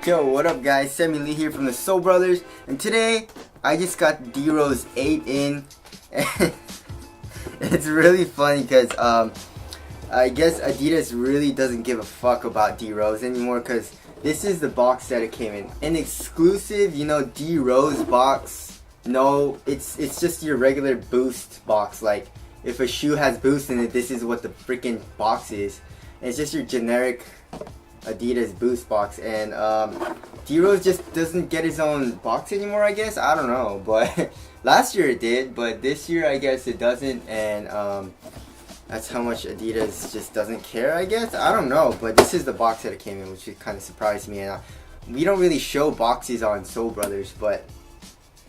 Yo, what up guys, Sammy Lee here from the Soul Brothers, and today I just got D-Rose 8 in, and it's really funny because I guess Adidas really doesn't give a fuck about D-Rose anymore, because this is the box that it came in. An exclusive, you know, D-Rose box. No, it's just your regular Boost box. Like, if a shoe has Boost in it, this is what the freaking box is. And it's just your generic Adidas Boost box, and D-Rose just doesn't get his own box anymore, I guess. I don't know, but last year it did, but this year I guess it doesn't, and that's how much Adidas just doesn't care, I guess. I don't know, but this is the box that it came in, which kind of surprised me. And we don't really show boxes on Soul Brothers, but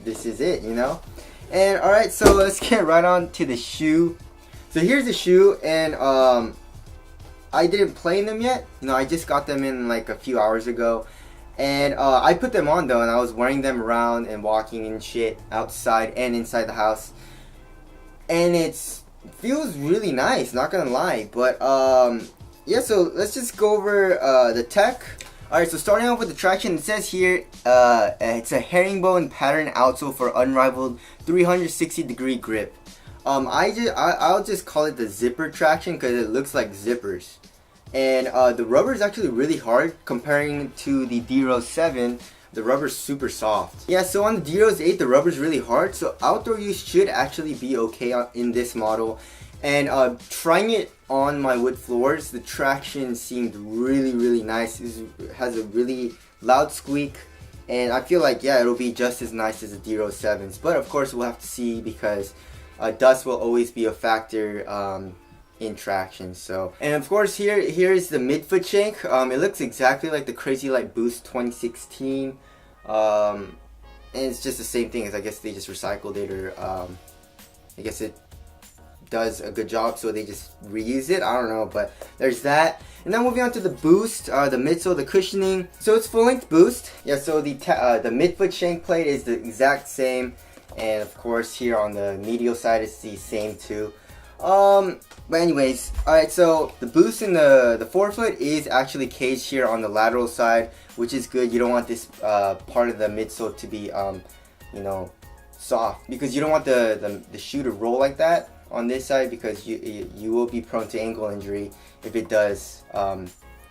this is it, you know. And alright, so let's get right on to the shoe. So here's the shoe, and I didn't play in them yet. You know, I just got them in like a few hours ago. And I put them on though, and I was wearing them around and walking and shit outside and inside the house. And it feels really nice, not gonna lie. But yeah, so let's just go over the tech. Alright, so starting off with the traction, it says here it's a herringbone pattern outsole for unrivaled 360-degree grip. I'll just call it the zipper traction because it looks like zippers. And the rubber is actually really hard comparing to the D-Rose 7. The rubber's super soft. Yeah, so on the D-Rose 8, the rubber's really hard. So outdoor use should actually be okay in this model. And trying it on my wood floors, the traction seemed really nice. It has a really loud squeak. And I feel like, yeah, it'll be just as nice as the D-Rose 7s. But of course, we'll have to see because dust will always be a factor in traction. So, and of course here's the midfoot shank. It looks exactly like the Crazy Light Boost 2016, and it's just the same thing. As I guess they just recycled it, or I guess it does a good job, so they just reuse it. I don't know, but there's that. And then moving on to the Boost, the midsole, the cushioning. So it's full length Boost. Yeah. So the midfoot shank plate is the exact same. And of course here on the medial side it's the same too. But anyways, alright, so the Boost in the forefoot is actually caged here on the lateral side, which is good. You don't want this part of the midsole to be you know, soft, because you don't want the shoe to roll like that on this side, because you will be prone to ankle injury if it does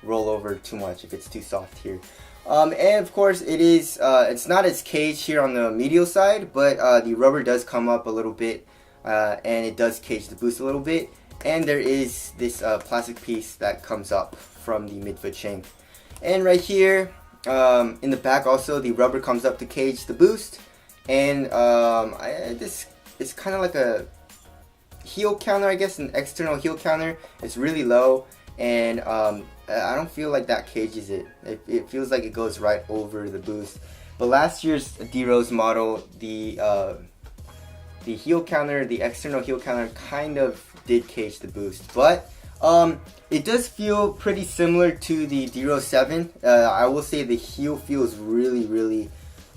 roll over too much, if it's too soft here. And of course it is, it's not as caged here on the medial side, but the rubber does come up a little bit, and it does cage the Boost a little bit. And there is this plastic piece that comes up from the midfoot shank. And right here, in the back also, the rubber comes up to cage the Boost. And this is kind of like a heel counter, I guess, an external heel counter. It's really low, and I don't feel like that cages it. It feels like it goes right over the Boost. But last year's D-Rose model, the heel counter, the external heel counter, kind of did cage the Boost. But it does feel pretty similar to the D-Rose 7. I will say the heel feels really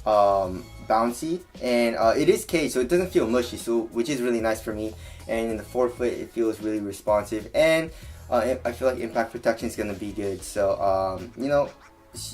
bouncy, and it is caged, so it doesn't feel mushy, so which is really nice for me. And in the forefoot, it feels really responsive, and I feel like impact protection is going to be good. So, you know,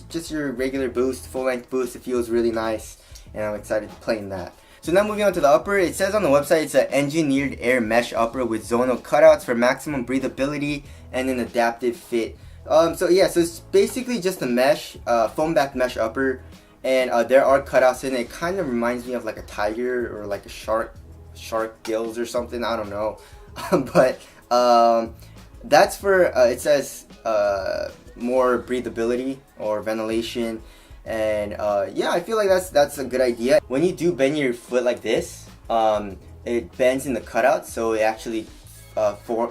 just your regular Boost, full-length Boost, it feels really nice, and I'm excited to play in that. So now moving on to the upper, it says on the website it's an engineered air mesh upper with zonal cutouts for maximum breathability and an adaptive fit. So yeah, so it's basically just a mesh, foam-backed mesh upper, and there are cutouts in it. It kind of reminds me of like a tiger or like a shark gills or something, I don't know. But that's for, it says more breathability or ventilation, and yeah, I feel like that's a good idea. When you do bend your foot like this, it bends in the cutout, so it actually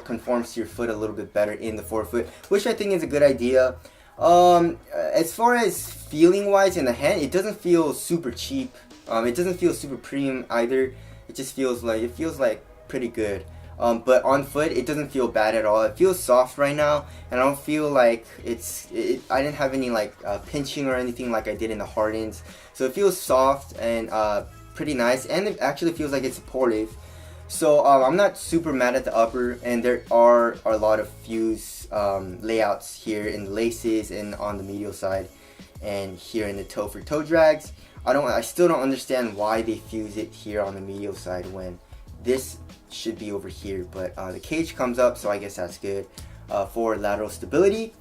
conforms to your foot a little bit better in the forefoot, which I think is a good idea. As far as feeling wise in the hand, it doesn't feel super cheap. It doesn't feel super premium either. It just feels like pretty good. But on foot, it doesn't feel bad at all. It feels soft right now, and I don't feel like I didn't have any like pinching or anything like I did in the Hardens. So it feels soft and pretty nice, and it actually feels like it's supportive. So I'm not super mad at the upper, and there are a lot of fuse layouts here in the laces and on the medial side. and here in the toe for toe drags. I still don't understand why they fuse it here on the medial side when this should be over here, but the cage comes up, so I guess that's good for lateral stability.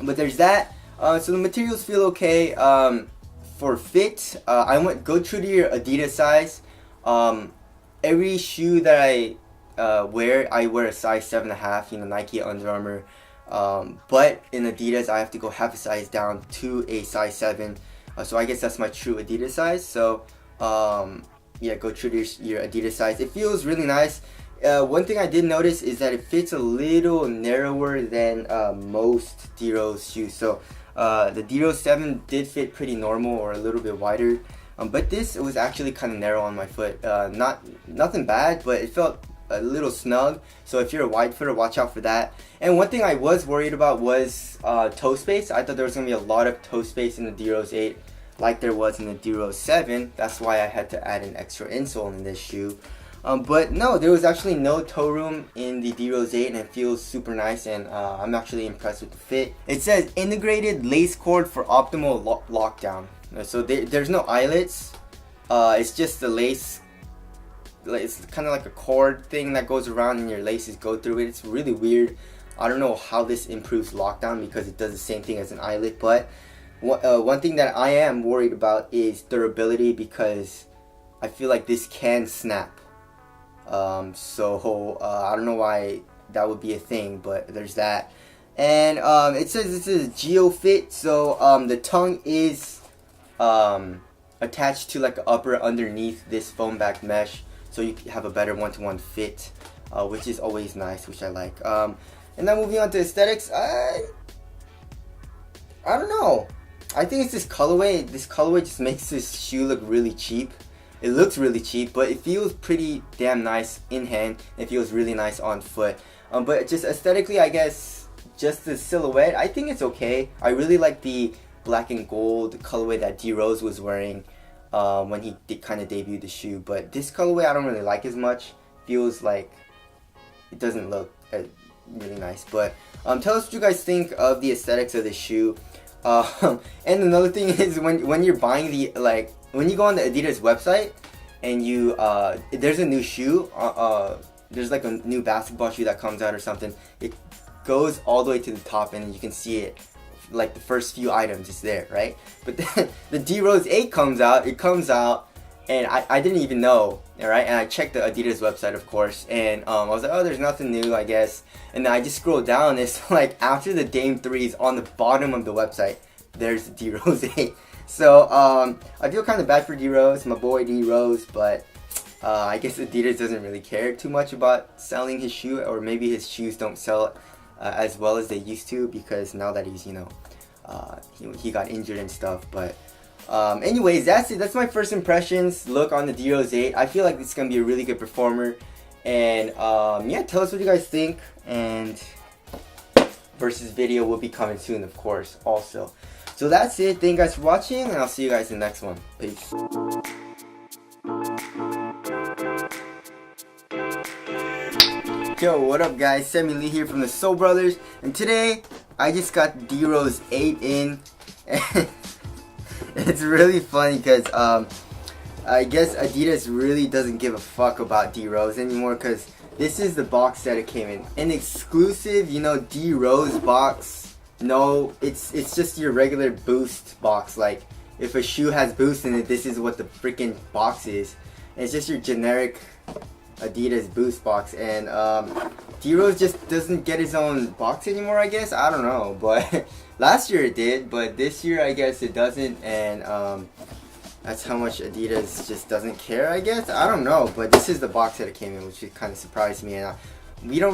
But there's that. So the materials feel okay. For fit, go true to your Adidas size. Every shoe that I wear a size 7.5. You know, Nike, Under Armour. But in Adidas, I have to go half a size down to a size 7. So I guess that's my true Adidas size. So yeah, go true to your Adidas size. It feels really nice. One thing I did notice is that it fits a little narrower than most D-Rose shoes. So the D-Rose 7 did fit pretty normal or a little bit wider. But this, it was actually kind of narrow on my foot. Nothing bad, but it felt a little snug. So if you're a wide footer, watch out for that. And one thing I was worried about was toe space. I thought there was going to be a lot of toe space in the D-Rose 8 like there was in the D-Rose 7. That's why I had to add an extra insole in this shoe. But no, there was actually no toe room in the D-Rose 8, and it feels super nice, and I'm actually impressed with the fit. It says integrated lace cord for optimal lockdown. So there's no eyelets. It's just the lace. It's kind of like a cord thing that goes around and your laces go through it. It's really weird. I don't know how this improves lockdown because it does the same thing as an eyelet, but one thing that I am worried about is durability because I feel like this can snap. So I don't know why that would be a thing, but there's that. And it says this is GeoFit, so the tongue is attached to like an upper underneath this foam back mesh, so you have a better one-to-one fit, which is always nice, which I like. And then moving on to aesthetics, I don't know. I think it's this colorway. This colorway just makes this shoe look really cheap. It looks really cheap, but it feels pretty damn nice in hand. It feels really nice on foot. But just aesthetically, I guess, just the silhouette, I think it's okay. I really like the black and gold colorway that D-Rose was wearing when he kind of debuted the shoe. But this colorway I don't really like as much. Feels like it doesn't look really nice. But tell us what you guys think of the aesthetics of the shoe. And another thing is when you're buying the, like, when you go on the Adidas website and you there's a new shoe, there's like a new basketball shoe that comes out or something, it goes all the way to the top and you can see it, like the first few items is there, right? But then the D-Rose 8 comes out, and I didn't even know, alright? And I checked the Adidas website, of course, and I was like, oh, there's nothing new, I guess. And then I just scrolled down, and it's like after the Dame 3s on the bottom of the website, there's the D-Rose 8. So I feel kind of bad for D-Rose, my boy D-Rose, but I guess Adidas doesn't really care too much about selling his shoe, or maybe his shoes don't sell as well as they used to because now that he's, you know, he got injured and stuff. But anyways, that's it. That's my first impressions look on the D-Rose 8. I feel like it's gonna be a really good performer, and yeah, tell us what you guys think, and versus video will be coming soon, of course, also. So that's it. Thank you guys for watching, and I'll see you guys in the next one. Peace. Yo, what up guys? Sammy Lee here from the Soul Brothers, and today I just got D-Rose 8 in. It's really funny because I guess Adidas really doesn't give a fuck about D-Rose anymore, because this is the box that it came in. An exclusive, you know, D-Rose box. No, it's just your regular Boost box. Like, if a shoe has Boost in it, this is what the freaking box is. It's just your generic Adidas Boost box, and D-Rose just doesn't get his own box anymore, I guess. I don't know, but last year it did, but this year I guess it doesn't, and that's how much Adidas just doesn't care, I guess. I don't know, but this is the box that it came in, which kind of surprised me, and we don't